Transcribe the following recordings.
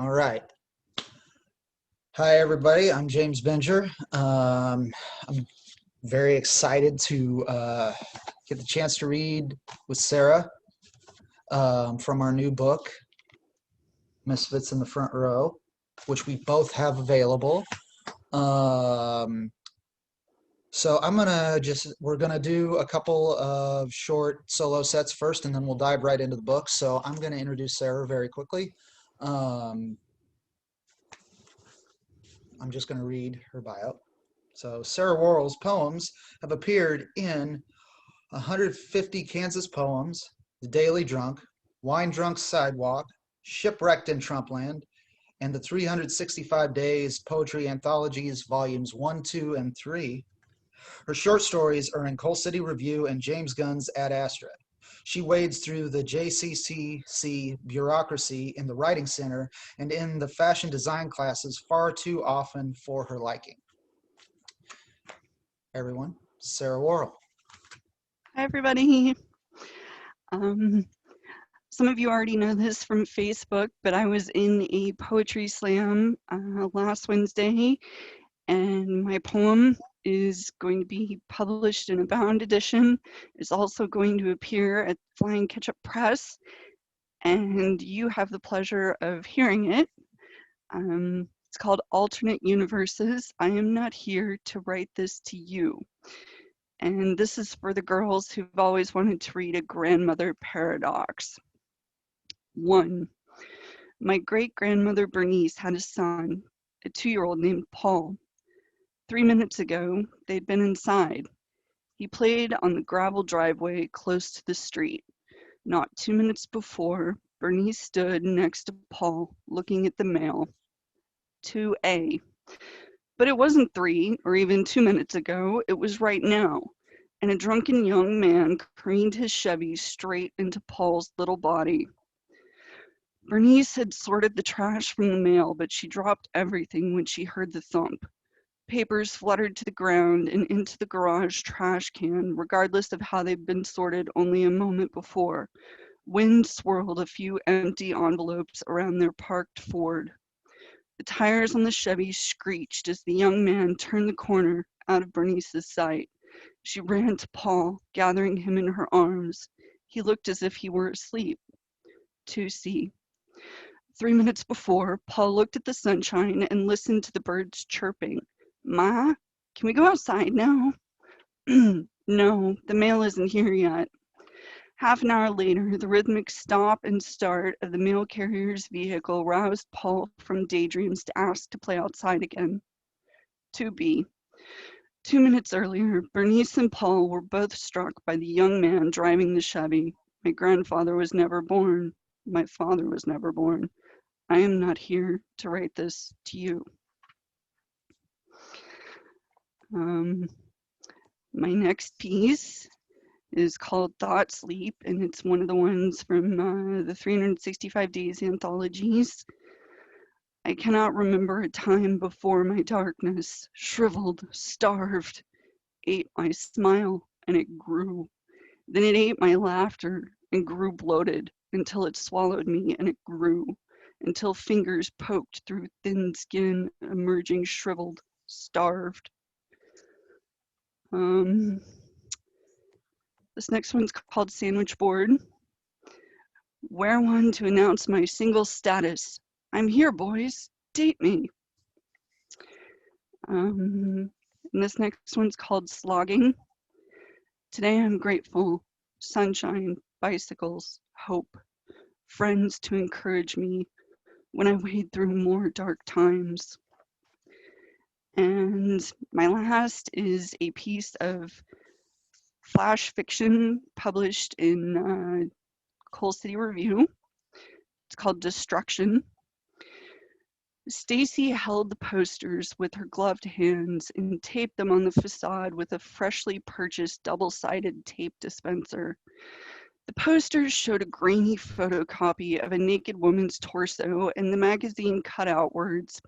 All right. Hi, everybody. I'm James Benger. I'm very excited to get the chance to read with Sarah from our new book, Misfits in the Front Row, which we both have available. Um, we're gonna do a couple of short solo sets first, and then we'll dive right into the book. So I'm gonna introduce Sarah very quickly. Um, I'm just gonna read her bio. So Sarah Worrell's poems have appeared in 150 Kansas Poems, The Daily Drunk, Wine Drunk Sidewalk, Shipwrecked in Trumpland, and the 365 Days Poetry Anthologies, Volumes 1, 2, and 3. Her short stories are in Coal City Review and James Gunn's Ad Astra. She wades through the jccc bureaucracy in the Writing Center and in the fashion design classes far too often for her liking. Everyone, Sarah Worrell. Hi, everybody. Some of you already know this from Facebook, but I was in a poetry slam last Wednesday, and my poem is going to be published in a bound edition. It's also going to appear at Flying Ketchup Press, and you have the pleasure of hearing it. It's called Alternate Universes. I am not here to write this to you. And this is for the girls who've always wanted to read a grandmother paradox. 1. My great-grandmother Bernice had a son, a 2-year-old named Paul. 3 minutes ago, they'd been inside. He played on the gravel driveway close to the street. Not 2 minutes before, Bernice stood next to Paul, looking at the mail. 2A. But it wasn't 3 or even 2 minutes ago, it was right now. And a drunken young man careened his Chevy straight into Paul's little body. Bernice had sorted the trash from the mail, but she dropped everything when she heard the thump. Papers fluttered to the ground and into the garage trash can, regardless of how they'd been sorted only a moment before. Wind swirled a few empty envelopes around their parked Ford. The tires on the Chevy screeched as the young man turned the corner out of Bernice's sight. She ran to Paul, gathering him in her arms. He looked as if he were asleep. 2C. 3 minutes before, Paul looked at the sunshine and listened to the birds chirping. Ma, can we go outside now? No, the mail isn't here yet. Half an hour later, the rhythmic stop and start of the mail carrier's vehicle roused Paul from daydreams to ask to play outside again. 2B. 2 minutes earlier, Bernice and Paul were both struck by the young man driving the Chevy. My grandfather was never born. My father was never born. I am not here to write this to you. My next piece is called Thought Sleep, and it's one of the ones from the 365 Days anthologies. I cannot remember a time before my darkness, shriveled, starved, ate my smile, and it grew. Then it ate my laughter and grew bloated until it swallowed me and it grew, until fingers poked through thin skin, emerging shriveled, starved. This next one's called Sandwich Board. Wear one to announce my single status. I'm here, boys. Date me. And this next one's called Slogging. Today I'm grateful. Sunshine, bicycles, hope, friends to encourage me when I wade through more dark times. And my last is a piece of flash fiction published in Coal City Review. It's called Destruction. Stacy held the posters with her gloved hands and taped them on the facade with a freshly purchased double-sided tape dispenser. The posters showed a grainy photocopy of a naked woman's torso, and the magazine cutout words,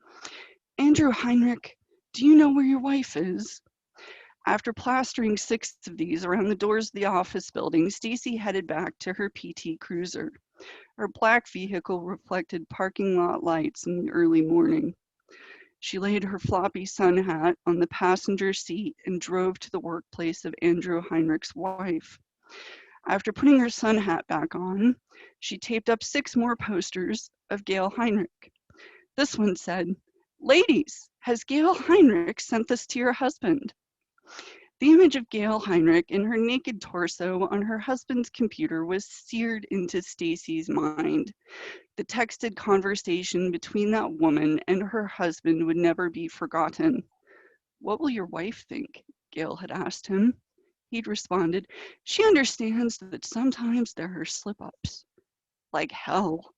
"Andrew Heinrich, do you know where your wife is?" After plastering 6 of these around the doors of the office building, Stacy headed back to her PT Cruiser. Her black vehicle reflected parking lot lights in the early morning. She laid her floppy sun hat on the passenger seat and drove to the workplace of Andrew Heinrich's wife. After putting her sun hat back on, she taped up 6 more posters of Gail Heinrich. This one said, "Ladies, has Gail Heinrich sent this to your husband?" The image of Gail Heinrich in her naked torso on her husband's computer was seared into Stacy's mind. The texted conversation between that woman and her husband would never be forgotten. "What will your wife think?" Gail had asked him. He'd responded, "She understands that sometimes there are slip-ups." Like hell.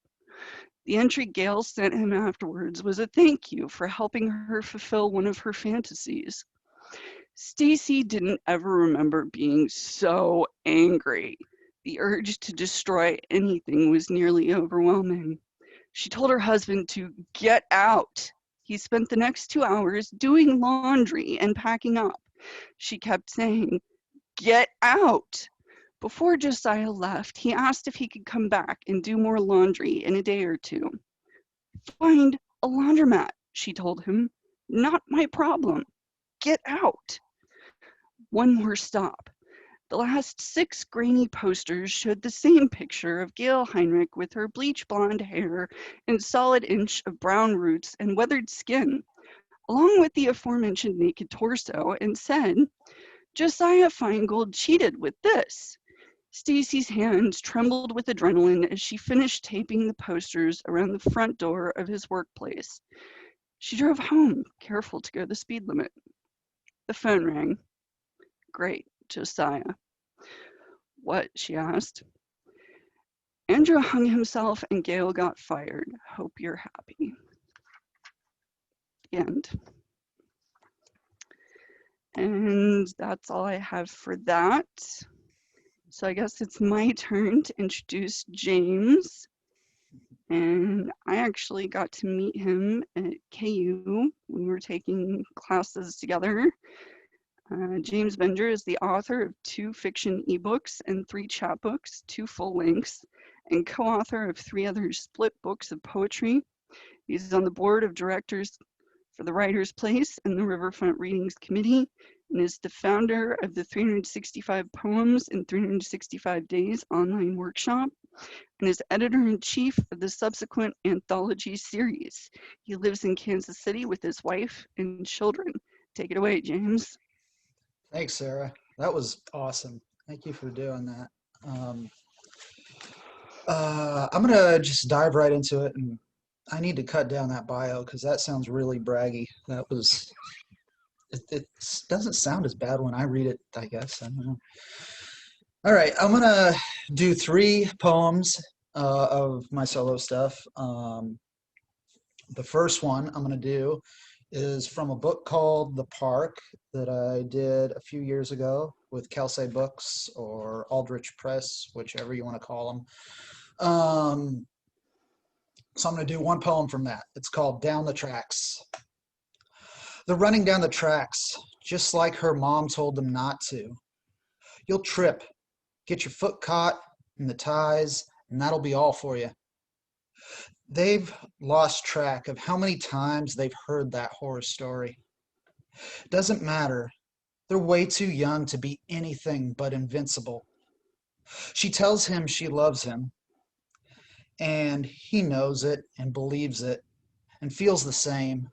The entry Gail sent him afterwards was a thank you for helping her fulfill one of her fantasies. Stacy didn't ever remember being so angry. The urge to destroy anything was nearly overwhelming. She told her husband to get out. He spent the next 2 hours doing laundry and packing up. She kept saying, "Get out." Before Josiah left, he asked if he could come back and do more laundry in a day or two. "Find a laundromat," she told him. "Not my problem. Get out." One more stop. The last 6 grainy posters showed the same picture of Gail Heinrich with her bleach blonde hair and solid inch of brown roots and weathered skin, along with the aforementioned naked torso, and said, "Josiah Feingold cheated with this." Stacy's hands trembled with adrenaline as she finished taping the posters around the front door of his workplace. She drove home, careful to go the speed limit. The phone rang. "Great, Josiah." "What?" she asked. "Andrew hung himself and Gail got fired. Hope you're happy." The end. And that's all I have for that. So I guess it's my turn to introduce James. And I actually got to meet him at KU when we were taking classes together. James Benger is the author of 2 fiction ebooks and 3 chapbooks, 2 full lengths, and co-author of 3 other split books of poetry. He's on the board of directors for the Writer's Place and the Riverfront Readings Committee, and is the founder of the 365 Poems in 365 Days online workshop, and is editor-in-chief of the subsequent anthology series. He lives in Kansas City with his wife and children. Take it away, James. Thanks, Sarah. That was awesome. Thank you for doing that. I'm gonna just dive right into it, and I need to cut down that bio because that sounds really braggy. That was. It doesn't sound as bad when I read it, I guess. I don't know. All right, I'm gonna do 3 poems of my solo stuff. The first one I'm gonna do is from a book called The Park that I did a few years ago with Kelsey Books or Aldrich Press, whichever you want to call them. So I'm going to do 1 poem from that. It's called Down the Tracks. They're running down the tracks, just like her mom told them not to. You'll trip, get your foot caught in the ties, and that'll be all for you. They've lost track of how many times they've heard that horror story. Doesn't matter. They're way too young to be anything but invincible. She tells him she loves him, and he knows it and believes it and feels the same,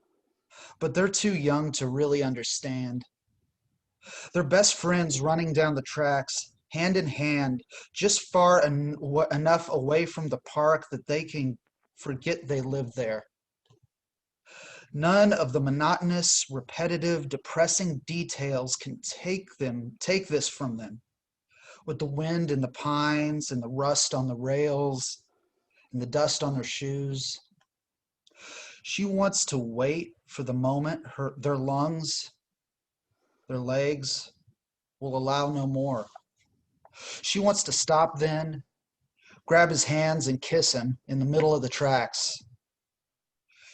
but they're too young to really understand. They're best friends running down the tracks, hand in hand, just far enough away from the park that they can forget they live there. None of the monotonous, repetitive, depressing details can take this from them. With the wind in the pines and the rust on the rails and the dust on their shoes. She wants to wait for the moment their lungs, their legs will allow no more. She wants to stop then, grab his hands and kiss him in the middle of the tracks,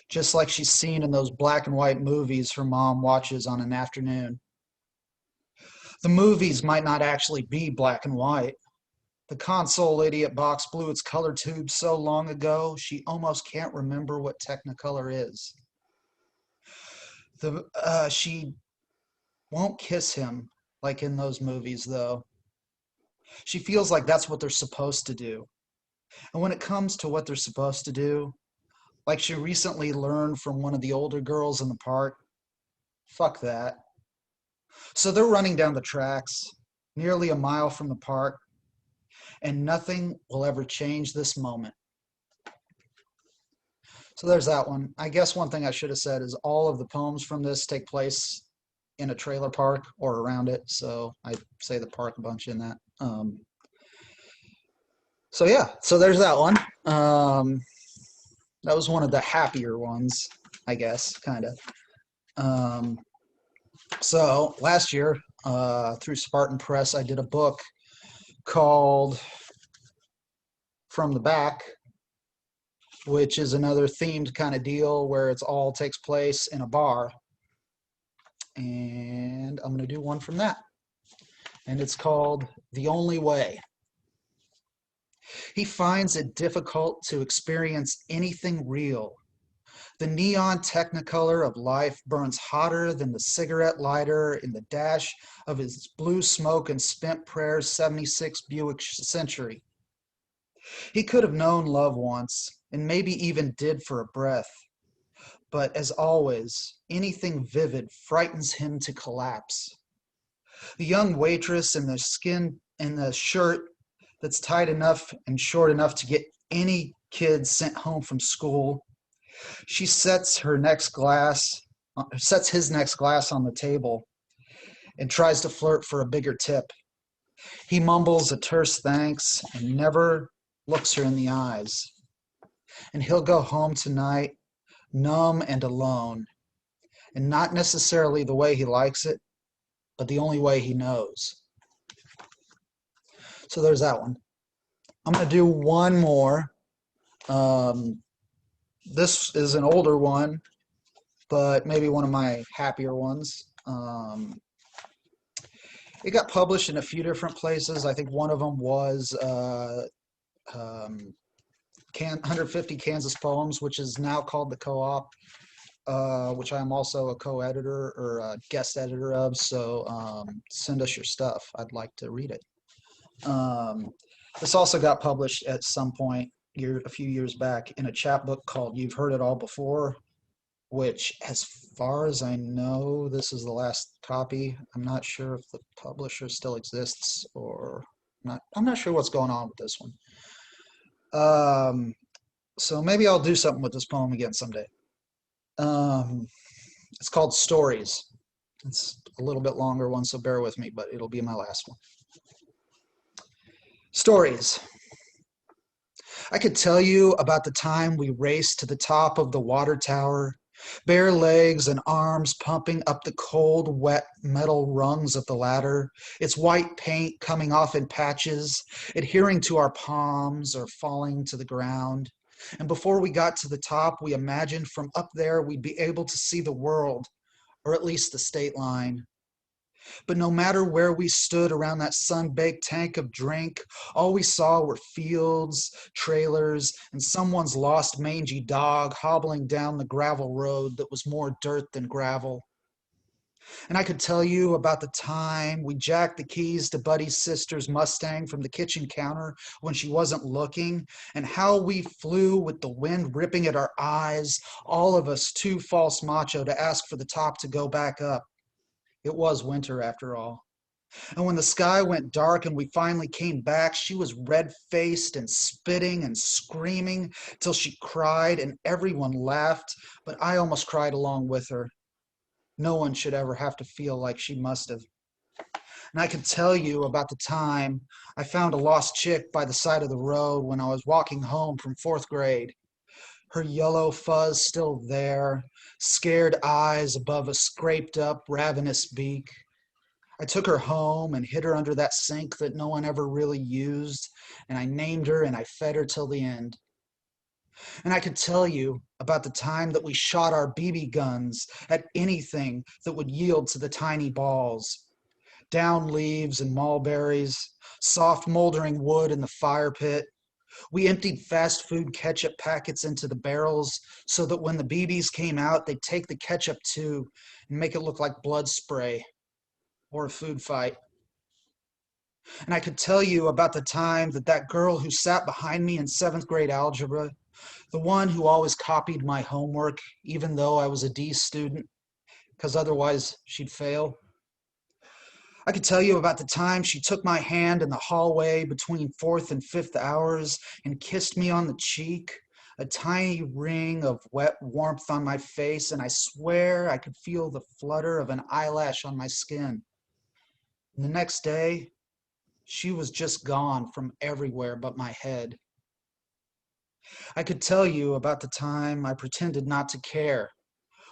just like she's seen in those black and white movies her mom watches on an afternoon. The movies might not actually be black and white. The console idiot box blew its color tube so long ago, she almost can't remember what Technicolor is. She won't kiss him like in those movies, though. She feels like that's what they're supposed to do. And when it comes to what they're supposed to do, like she recently learned from one of the older girls in the park, fuck that. So they're running down the tracks, nearly a mile from the park, and nothing will ever change this moment. So there's that one. I guess one thing I should have said is all of the poems from this take place in a trailer park or around it. So I say the park a bunch in that. So yeah, so there's that one. That was one of the happier ones, I guess, kind of. So last year, through Spartan Press, I did a book called From the Back, which is another themed kind of deal where it's all takes place in a bar. And I'm going to do one from that. And it's called The Only Way. He finds it difficult to experience anything real. The neon technicolor of life burns hotter than the cigarette lighter in the dash of his blue smoke and spent prayers 76 Buick Century. He could have known love once, and maybe even did for a breath. But as always, anything vivid frightens him to collapse. The young waitress in the shirt that's tight enough and short enough to get any kid sent home from school. She sets his next glass on the table and tries to flirt for a bigger tip. He mumbles a terse thanks and never looks her in the eyes. And he'll go home tonight, numb and alone, and not necessarily the way he likes it, but the only way he knows. So there's that one. I'm going to do one more. This is an older one, but maybe one of my happier ones. It got published in a few different places. I think one of them was 150 Kansas Poems, which is now called The Co-op, which I'm also a co-editor or a guest editor of. So send us your stuff. I'd like to read it. This also got published at some point a few years back in a chapbook called You've Heard It All Before, which, as far as I know, this is the last copy. I'm not sure if the publisher still exists or not. I'm not sure what's going on with this one. So maybe I'll do something with this poem again someday. It's called Stories. It's a little bit longer one, so bear with me, but it'll be my last one. Stories. I could tell you about the time we raced to the top of the water tower, bare legs and arms pumping up the cold, wet metal rungs of the ladder, its white paint coming off in patches, adhering to our palms or falling to the ground. And before we got to the top, we imagined from up there we'd be able to see the world, or at least the state line. But no matter where we stood around that sun-baked tank of drink, all we saw were fields, trailers, and someone's lost mangy dog hobbling down the gravel road that was more dirt than gravel. And I could tell you about the time we jacked the keys to Buddy's sister's Mustang from the kitchen counter when she wasn't looking, and how we flew with the wind ripping at our eyes, all of us too false macho to ask for the top to go back up. It was winter after all. And when the sky went dark and we finally came back, she was red-faced and spitting and screaming till she cried and everyone laughed, but I almost cried along with her. No one should ever have to feel like she must have. And I could tell you about the time I found a lost chick by the side of the road when I was walking home from 4th grade. Her yellow fuzz still there, scared eyes above a scraped up, ravenous beak. I took her home and hid her under that sink that no one ever really used, and I named her and I fed her till the end. And I could tell you about the time that we shot our BB guns at anything that would yield to the tiny balls. down leaves and mulberries, soft moldering wood in the fire pit. We emptied fast food ketchup packets into the barrels so that when the BBs came out, they'd take the ketchup tube and make it look like blood spray or a food fight. And I could tell you about the time that that girl who sat behind me in seventh grade algebra, the one who always copied my homework, even though I was a D student, because otherwise she'd fail. I could tell you about the time she took my hand in the hallway between fourth and fifth hours and kissed me on the cheek, a tiny ring of wet warmth on my face, and I swear I could feel the flutter of an eyelash on my skin. And the next day, she was just gone from everywhere but my head. I could tell you about the time I pretended not to care,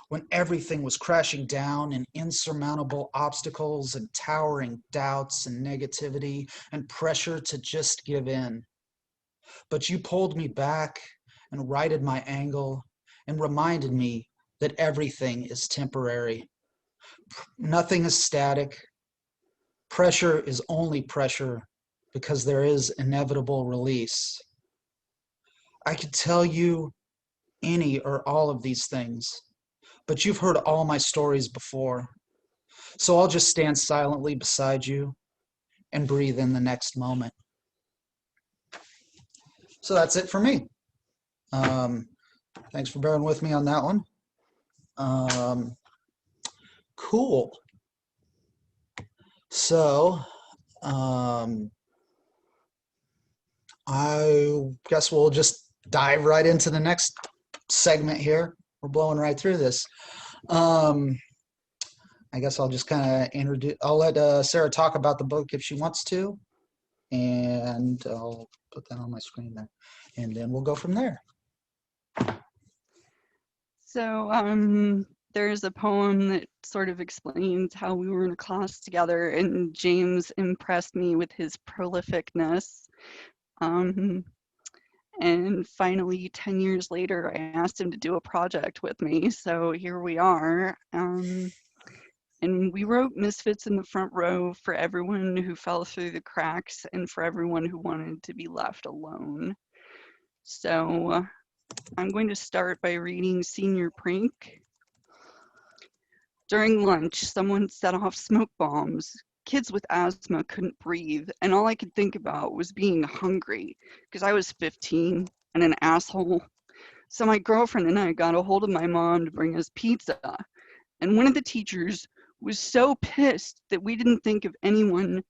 when everything was crashing down and insurmountable obstacles and towering doubts and negativity and pressure to just give in. But you pulled me back and righted my angle and reminded me that everything is temporary. Nothing is static. Pressure is only pressure because there is inevitable release. I could tell you any or all of these things, but you've heard all my stories before. So I'll just stand silently beside you and breathe in the next moment. So that's it for me. Thanks for bearing with me on that one. Cool. So I guess we'll just dive right into the next segment here. We're blowing right through this. I guess I'll just kind of introduce, I'll let Sarah talk about the book if she wants to, and I'll put that on my screen there, and then we'll go from there. So there's a poem that sort of explains how we were in a class together, and James impressed me with his prolificness. And finally, 10 years later, I asked him to do a project with me. So here we are. And we wrote Misfits in the front row for everyone who fell through the cracks and for everyone who wanted to be left alone. So I'm going to start by reading Senior Prank. During lunch, someone set off smoke bombs. Kids with asthma couldn't breathe, and all I could think about was being hungry, because I was 15 and an asshole. So my girlfriend and I got a hold of my mom to bring us pizza, and one of the teachers was so pissed that we didn't think of anyone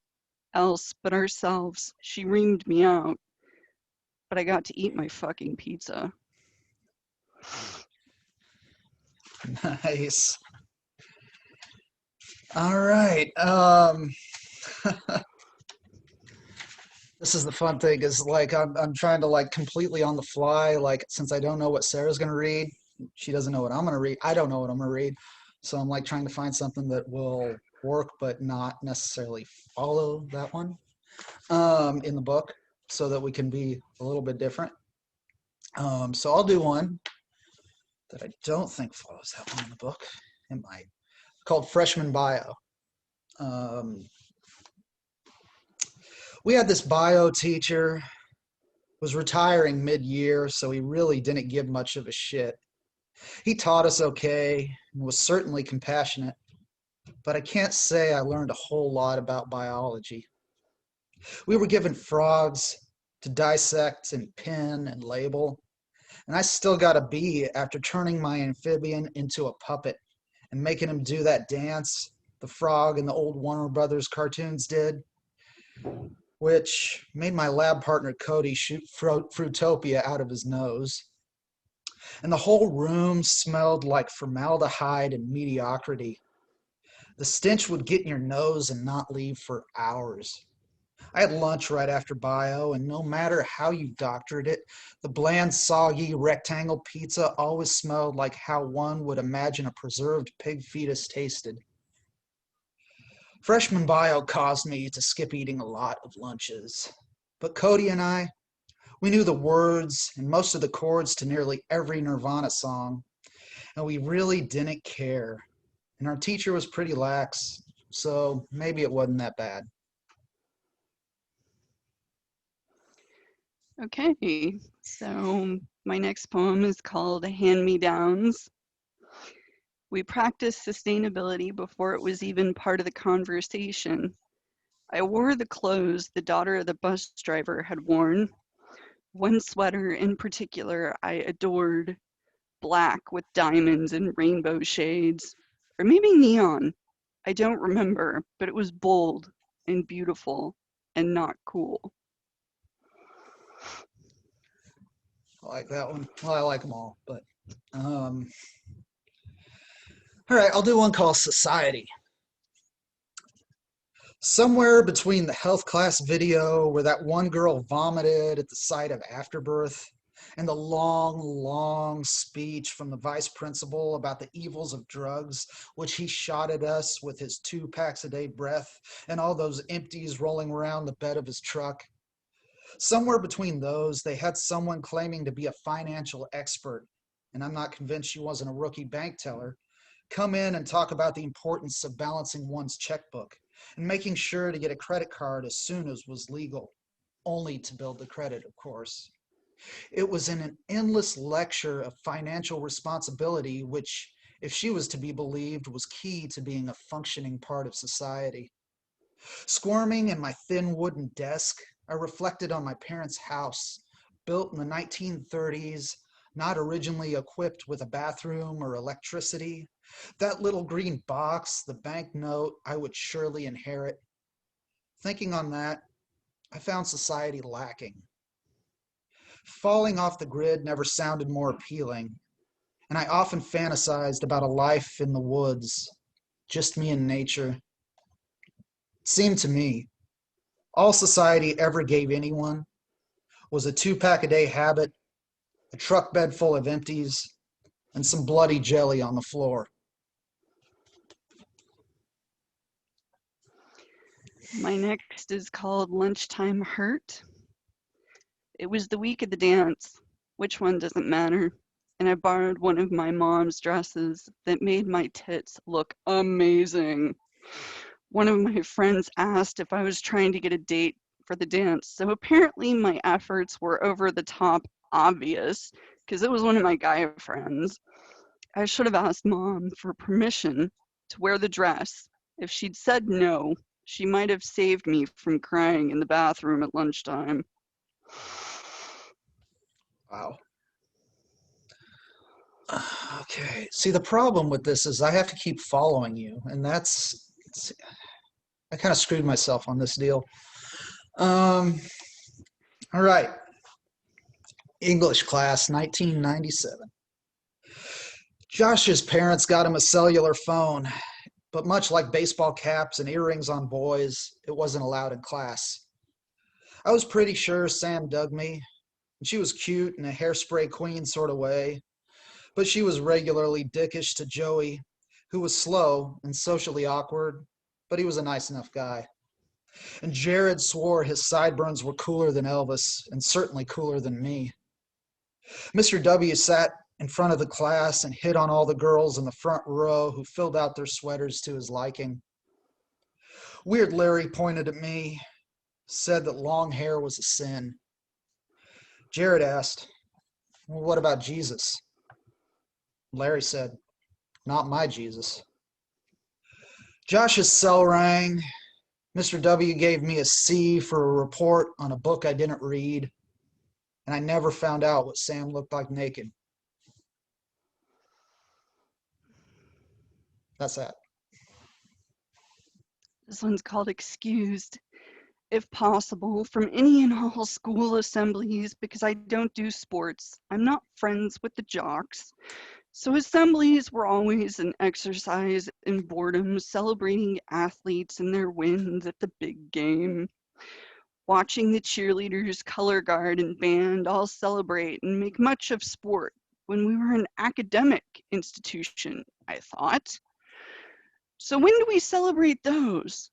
else but ourselves. She reamed me out, but I got to eat my fucking pizza. Nice. All right. This is the fun thing is like I'm trying to like completely on the fly, like since I don't know what Sarah's gonna read, she doesn't know what I'm gonna read, I don't know what I'm gonna read. So I'm like trying to find something that will work but not necessarily follow that one in the book so that we can be a little bit different. So I'll do one that I don't think follows that one in the book. It might. Called Freshman Bio. We had this bio teacher, was retiring mid-year, so he really didn't give much of a shit. He taught us okay and was certainly compassionate, but I can't say I learned a whole lot about biology. We were given frogs to dissect and pin and label, and I still got a B after turning my amphibian into a puppet and making him do that dance the frog in the old Warner Brothers cartoons did, which made my lab partner Cody shoot Fruitopia out of his nose. And the whole room smelled like formaldehyde and mediocrity. The stench would get in your nose and not leave for hours. I had lunch right after bio, and no matter how you doctored it, the bland, soggy rectangle pizza always smelled like how one would imagine a preserved pig fetus tasted. Freshman bio caused me to skip eating a lot of lunches. But Cody and I, we knew the words and most of the chords to nearly every Nirvana song, and we really didn't care. And our teacher was pretty lax, so maybe it wasn't that bad. Okay, so my next poem is called Hand-Me-Downs. We practiced sustainability before it was even part of the conversation. I wore the clothes the daughter of the bus driver had worn. One sweater in particular I adored, black with diamonds and rainbow shades, or maybe neon. I don't remember, but it was bold and beautiful and not cool. I like that one. Well, I like them all, but all right, I'll do one called Society. Somewhere between the health class video where that one girl vomited at the sight of afterbirth and the long, long speech from the vice principal about the evils of drugs, which he shot at us with his 2 packs a day breath and all those empties rolling around the bed of his truck. Somewhere between those, they had someone claiming to be a financial expert, and I'm not convinced she wasn't a rookie bank teller, come in and talk about the importance of balancing one's checkbook and making sure to get a credit card as soon as was legal, only to build the credit, of course. It was in an endless lecture of financial responsibility, which, if she was to be believed, was key to being a functioning part of society. Squirming in my thin wooden desk, I reflected on my parents' house, built in the 1930s, not originally equipped with a bathroom or electricity. That little green box, the banknote I would surely inherit. Thinking on that, I found society lacking. Falling off the grid never sounded more appealing, and I often fantasized about a life in the woods, just me and nature. It seemed to me all society ever gave anyone was a 2-pack-a-day habit, a truck bed full of empties, and some bloody jelly on the floor. My next is called Lunchtime Hurt. It was the week of the dance. Which one doesn't matter? And I borrowed one of my mom's dresses that made my tits look amazing. One of my friends asked if I was trying to get a date for the dance, so apparently my efforts were over the top obvious because it was one of my guy friends. I should have asked mom for permission to wear the dress. If she'd said no, she might have saved me from crying in the bathroom at lunchtime. Wow. Okay. See, the problem with this is I have to keep following you, and I kind of screwed myself on this deal. All right. English class, 1997. Josh's parents got him a cellular phone, but much like baseball caps and earrings on boys, it wasn't allowed in class. I was pretty sure Sam dug me, and she was cute in a hairspray queen sort of way, but she was regularly dickish to Joey, who was slow and socially awkward, but he was a nice enough guy. And Jared swore his sideburns were cooler than Elvis, and certainly cooler than me. Mr. W sat in front of the class and hit on all the girls in the front row who filled out their sweaters to his liking. Weird Larry pointed at me, said that long hair was a sin. Jared asked, "Well, what about Jesus?" Larry said, "Not my Jesus." Josh's cell rang. Mr. W gave me a C for a report on a book I didn't read, and I never found out what Sam looked like naked. That's that. This one's called Excused. If possible, from any and all school assemblies, because I don't do sports. I'm not friends with the jocks. So assemblies were always an exercise in boredom, celebrating athletes and their wins at the big game. Watching the cheerleaders, color guard, and band all celebrate and make much of sport when we were an academic institution, I thought. So when do we celebrate those?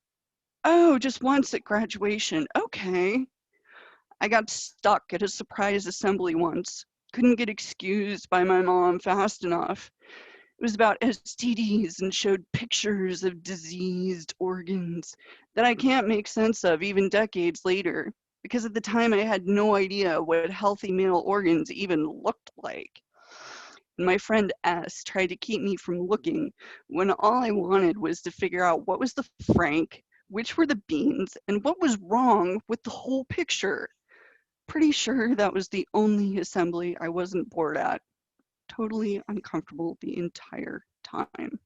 Oh, just once at graduation. Okay. I got stuck at a surprise assembly once. Couldn't get excused by my mom fast enough. It was about STDs and showed pictures of diseased organs that I can't make sense of even decades later, because at the time I had no idea what healthy male organs even looked like. And my friend S tried to keep me from looking when all I wanted was to figure out what was the frank, which were the beans, and what was wrong with the whole picture. Pretty sure that was the only assembly I wasn't bored at. Totally uncomfortable the entire time.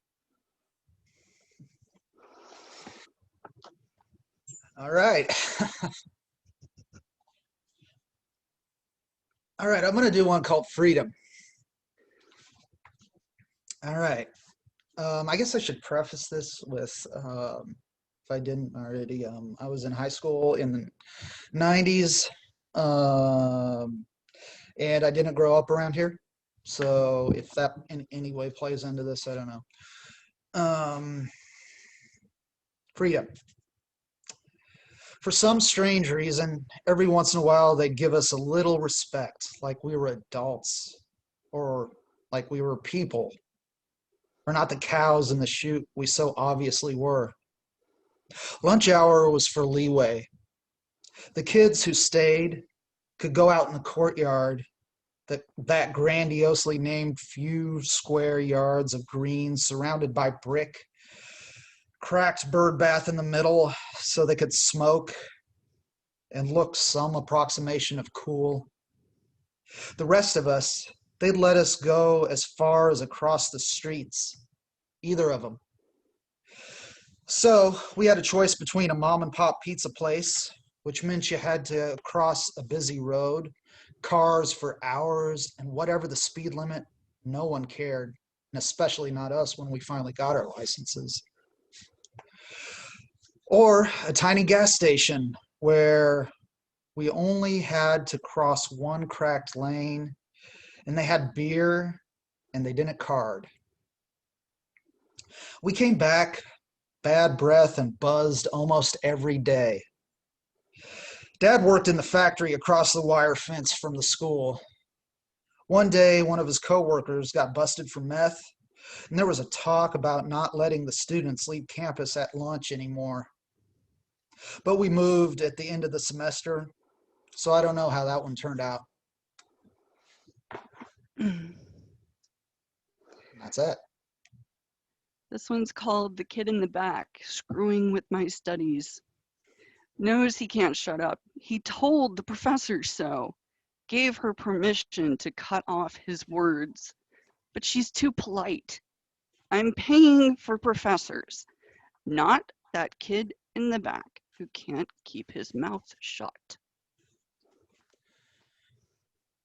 All right. All right, I'm going to do one called Freedom. All right. I guess I should preface this with, if I didn't already, I was in high school in the 90s, and I didn't grow up around here. So if that in any way plays into this, I don't know. Freedom. For some strange reason, every once in a while, they'd give us a little respect, like we were adults, or like we were people. We're not the cows in the chute we so obviously were. Lunch hour was for leeway. The kids who stayed could go out in the courtyard, that grandiosely named few square yards of green surrounded by brick, cracked bird bath in the middle so they could smoke and look some approximation of cool. The rest of us, they'd let us go as far as across the streets, either of them. So we had a choice between a mom and pop pizza place, which meant you had to cross a busy road, cars for hours, and whatever the speed limit, no one cared, and especially not us when we finally got our licenses. Or a tiny gas station where we only had to cross one cracked lane, and they had beer and they didn't card. We came back, bad breath and buzzed almost every day. Dad worked in the factory across the wire fence from the school. One day, one of his coworkers got busted for meth, and there was a talk about not letting the students leave campus at lunch anymore. But we moved at the end of the semester, so I don't know how that one turned out. That's it. This one's called The Kid in the Back, Screwing with My Studies. Knows he can't shut up. He told the professor so. Gave her permission to cut off his words. But she's too polite. I'm paying for professors, not that kid in the back who can't keep his mouth shut.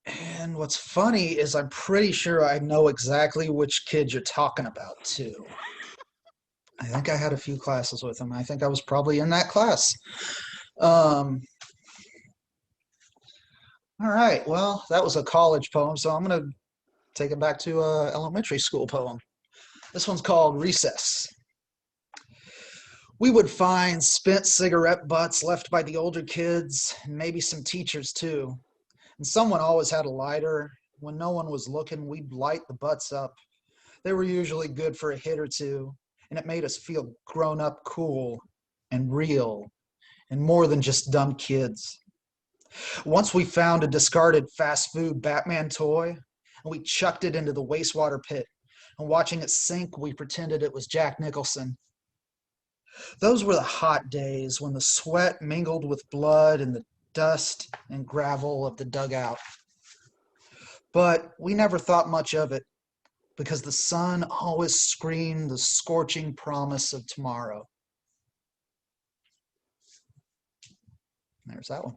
And what's funny is I'm pretty sure I know exactly which kid you're talking about, too. I think I had a few classes with him. I think I was probably in that class. All right, well, that was a college poem, so I'm going to take it back to an elementary school poem. This one's called Recess. We would find spent cigarette butts left by the older kids, and maybe some teachers too. And someone always had a lighter. When no one was looking, we'd light the butts up. They were usually good for a hit or two, and it made us feel grown up, cool, and real, and more than just dumb kids. Once we found a discarded fast food Batman toy, and we chucked it into the wastewater pit, and watching it sink, we pretended it was Jack Nicholson. Those were the hot days when the sweat mingled with blood and the dust and gravel of the dugout. But we never thought much of it because the sun always screamed the scorching promise of tomorrow. There's that one.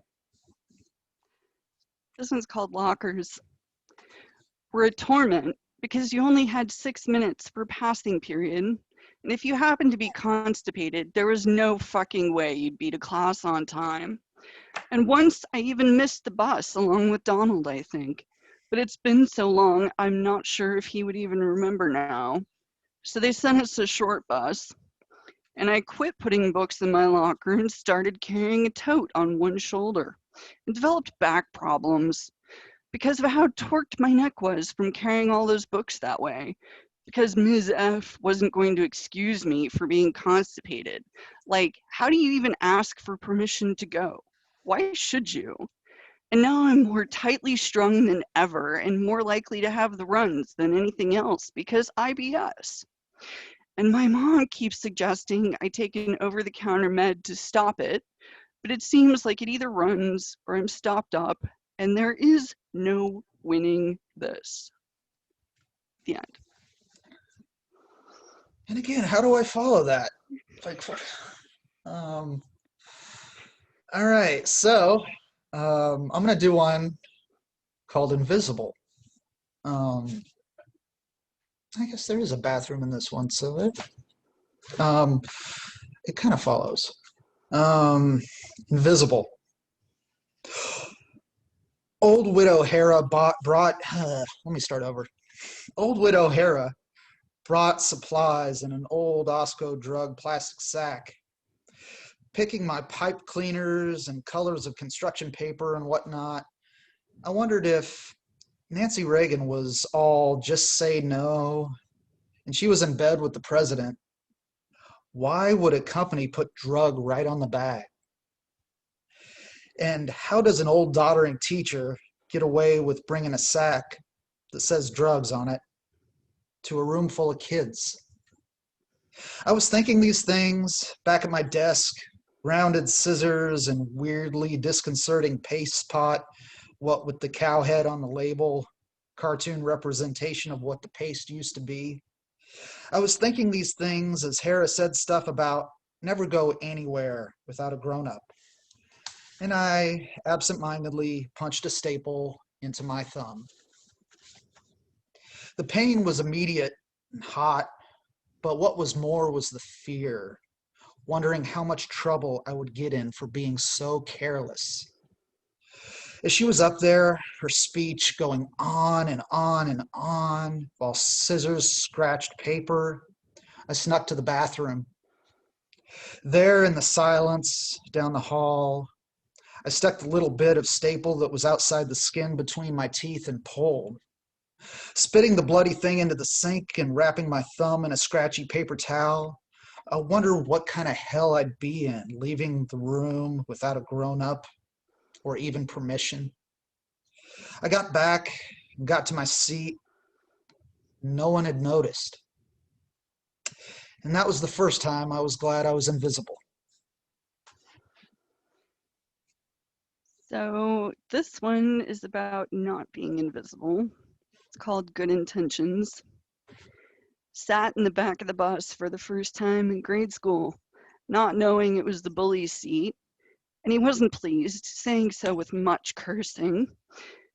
This one's called Lockers. Were a torment because you only had 6 minutes for passing period. And if you happened to be constipated, there was no fucking way you'd be to class on time. And once I even missed the bus along with Donald, I think. But it's been so long, I'm not sure if he would even remember now. So they sent us a short bus. And I quit putting books in my locker and started carrying a tote on one shoulder. And developed back problems because of how torqued my neck was from carrying all those books that way. because Ms. F wasn't going to excuse me for being constipated. Like, how do you even ask for permission to go? Why should you? And now I'm more tightly strung than ever and more likely to have the runs than anything else because IBS. And my mom keeps suggesting I take an over-the-counter med to stop it, but it seems like it either runs or I'm stopped up, and there is no winning this. The end. And again, how do I follow that? Like, all right, so I'm gonna do one called Invisible. I guess there is a bathroom in this one, so it kind of follows. Invisible. Old widow Hera brought. Let me start over. Old widow Hera brought supplies in an old Osco drug plastic sack. Picking my pipe cleaners and colors of construction paper and whatnot, I wondered if Nancy Reagan was all just say no and she was in bed with the president. Why would a company put drug right on the bag? And how does an old doddering teacher get away with bringing a sack that says drugs on it to a room full of kids? I was thinking these things back at my desk, rounded scissors and weirdly disconcerting paste pot, what with the cow head on the label, cartoon representation of what the paste used to be. I was thinking these things as Hera said stuff about never go anywhere without a grown-up. And I absentmindedly punched a staple into my thumb. The pain was immediate and hot, but what was more was the fear, wondering how much trouble I would get in for being so careless. As she was up there, her speech going on and on and on, while scissors scratched paper, I snuck to the bathroom. There in the silence, down the hall, I stuck the little bit of staple that was outside the skin between my teeth and pulled. Spitting the bloody thing into the sink and wrapping my thumb in a scratchy paper towel, I wonder what kind of hell I'd be in, leaving the room without a grown-up or even permission. I got back and got to my seat. No one had noticed. And that was the first time I was glad I was invisible. So this one is about not being invisible. It's called Good Intentions. Sat in the back of the bus for the first time in grade school, not knowing it was the bully's seat, and he wasn't pleased, saying so with much cursing.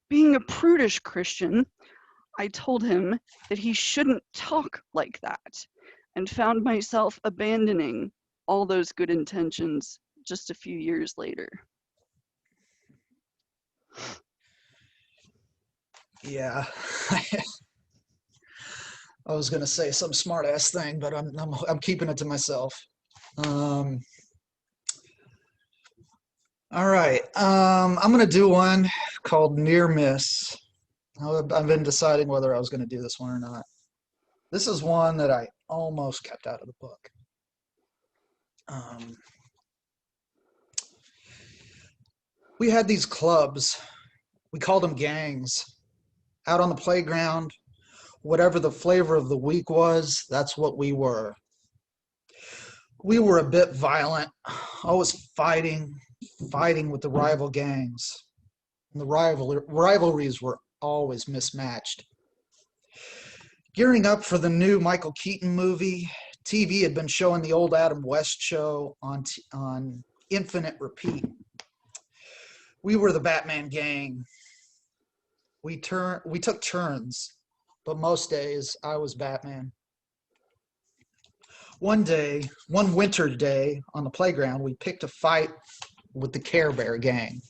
Being a prudish Christian, I told him that he shouldn't talk like that, and found myself abandoning all those good intentions just a few years later. Yeah. I was going to say some smart ass thing, but I'm keeping it to myself. All right. I'm going to do one called Near Miss. I've been deciding whether I was going to do this one or not. This is one that I almost kept out of the book. We had these clubs. We called them gangs. Out on the playground, whatever the flavor of the week was, that's what we were. We were a bit violent, always fighting with the rival gangs. And the rivalries were always mismatched. Gearing up for the new Michael Keaton movie, TV had been showing the old Adam West show on infinite repeat. We were the Batman gang. We took turns, but most days I was Batman. One winter day on the playground, we picked a fight with the Care Bear gang.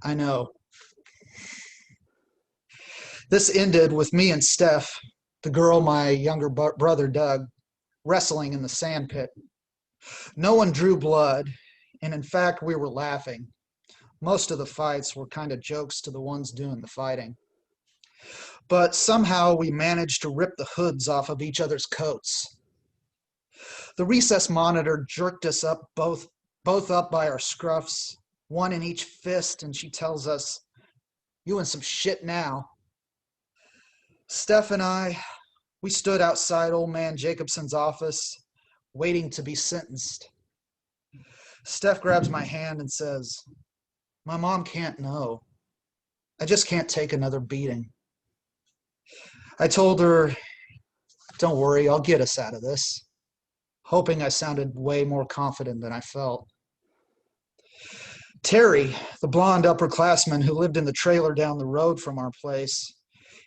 I know. This ended with me and Steph, the girl my younger brother dug, wrestling in the sand pit. No one drew blood, and in fact, we were laughing. Most of the fights were kind of jokes to the ones doing the fighting. but somehow we managed to rip the hoods off of each other's coats. The recess monitor jerked us up both up by our scruffs, one in each fist, and she tells us, "You in some shit now." Steph and I, we stood outside old man Jacobson's office, waiting to be sentenced. Steph grabs my hand and says, "My mom can't know. I just can't take another beating." I told her, "Don't worry, I'll get us out of this," hoping I sounded way more confident than I felt. Terry, the blonde upperclassman who lived in the trailer down the road from our place,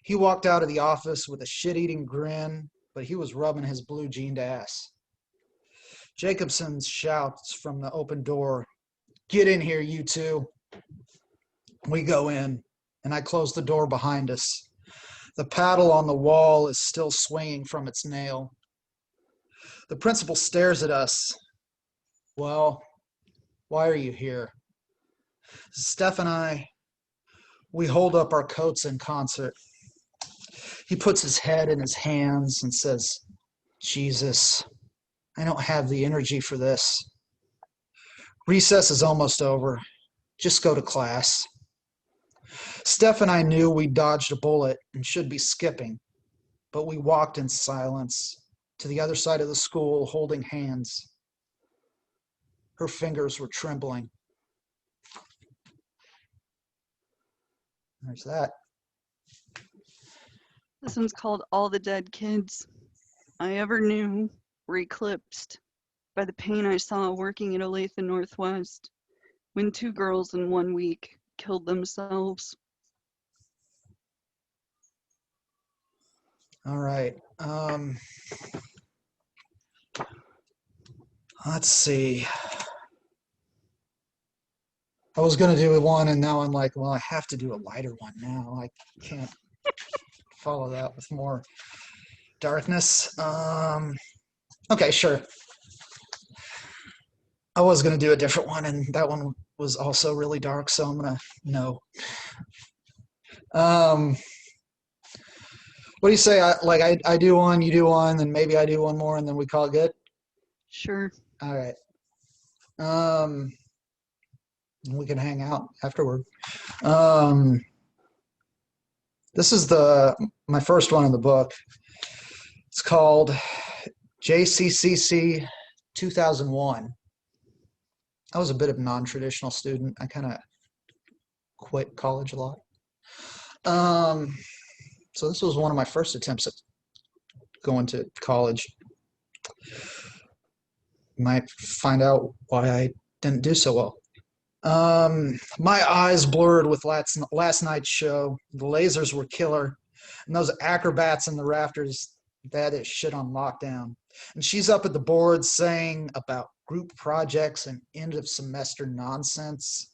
he walked out of the office with a shit-eating grin, but he was rubbing his blue-jeaned ass. Jacobson shouts from the open door, "Get in here, you two." We go in, and I close the door behind us. The paddle on the wall is still swinging from its nail. The principal stares at us. "Well, why are you here?" Steph and I, we hold up our coats in concert. He puts his head in his hands and says, "Jesus, I don't have the energy for this. Recess is almost over. Just go to class." Steph and I knew we dodged a bullet and should be skipping, but we walked in silence to the other side of the school holding hands. Her fingers were trembling. There's that. This one's called All the Dead Kids I Ever Knew Were Eclipsed by the pain I saw working at Olathe Northwest when 2 girls in 1 week killed themselves. All right. Let's see. I was going to do one, and now I'm like, well, I have to do a lighter one now. I can't follow that with more darkness. Okay, sure. I was going to do a different one, and that one was also really dark, so I'm going to no. What do you say? I do one, you do one, then maybe I do one more, and then we call it good? Sure. All right. We can hang out afterward. This is my first one in the book. It's called JCCC 2001. I was a bit of a non-traditional student. I kind of quit college a lot. So this was one of my first attempts at going to college. You might find out why I didn't do so well. My eyes blurred with last night's show. The lasers were killer, and those acrobats in the rafters, that is shit on lockdown. And she's up at the board saying about group projects and end of semester nonsense.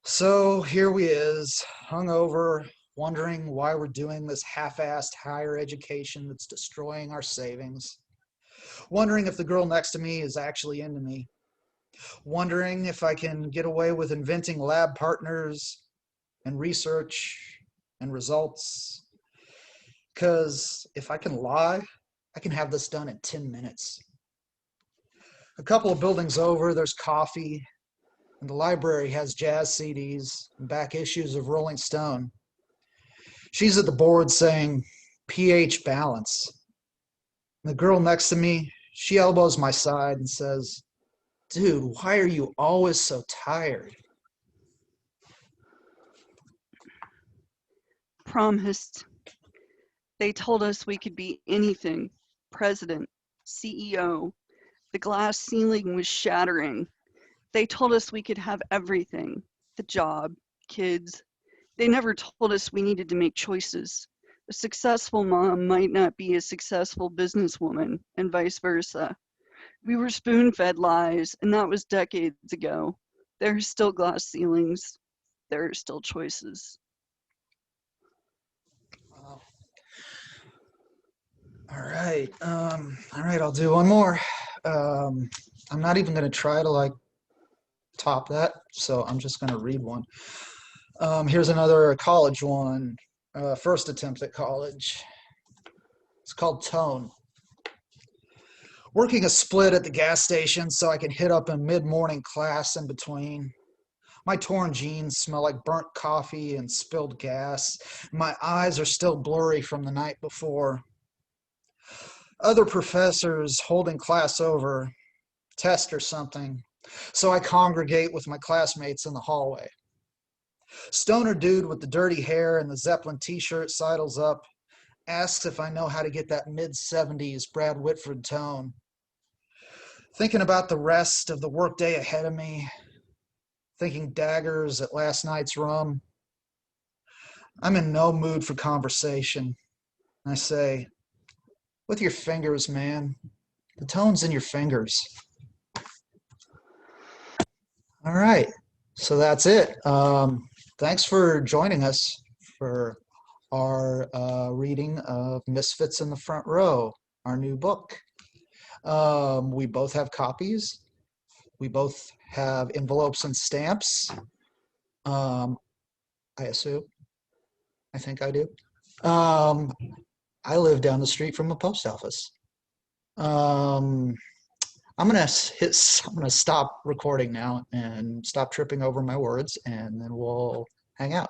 So here we is, hungover, wondering why we're doing this half-assed higher education that's destroying our savings. Wondering if the girl next to me is actually into me. Wondering if I can get away with inventing lab partners and research and results. Because if I can lie, I can have this done in 10 minutes. A couple of buildings over, there's coffee, and the library has jazz CDs and back issues of Rolling Stone. She's at the board saying, "pH balance." And the girl next to me, she elbows my side and says, "Dude, why are you always so tired?" Promised. They told us we could be anything. President, CEO. The glass ceiling was shattering. They told us we could have everything. The job, kids. They never told us we needed to make choices. A successful mom might not be a successful businesswoman, and vice versa. We were spoon-fed lies, and that was decades ago. There are still glass ceilings. There are still choices. Wow. All right. I'll do one more. I'm not even going to try to top that, so I'm just going to read one. Here's another college one. first attempt at college. It's called Tone. Working a split at the gas station so I can hit up a mid-morning class in between. My torn jeans smell like burnt coffee and spilled gas. My eyes are still blurry from the night before. Other professors holding class over, test or something, so I congregate with my classmates in the hallway. Stoner dude with the dirty hair and the Zeppelin t-shirt sidles up, asks if I know how to get that mid-70s Brad Whitford tone. Thinking about the rest of the workday ahead of me, thinking daggers at last night's rum. I'm in no mood for conversation. I say, with your fingers, man. The tone's in your fingers. All right. So that's it. Thanks for joining us for our reading of Misfits in the Front Row, our new book. We both have copies. We both have envelopes and stamps. I assume. I think I do. I live down the street from a post office. I'm gonna stop recording now and stop tripping over my words, and then we'll hang out.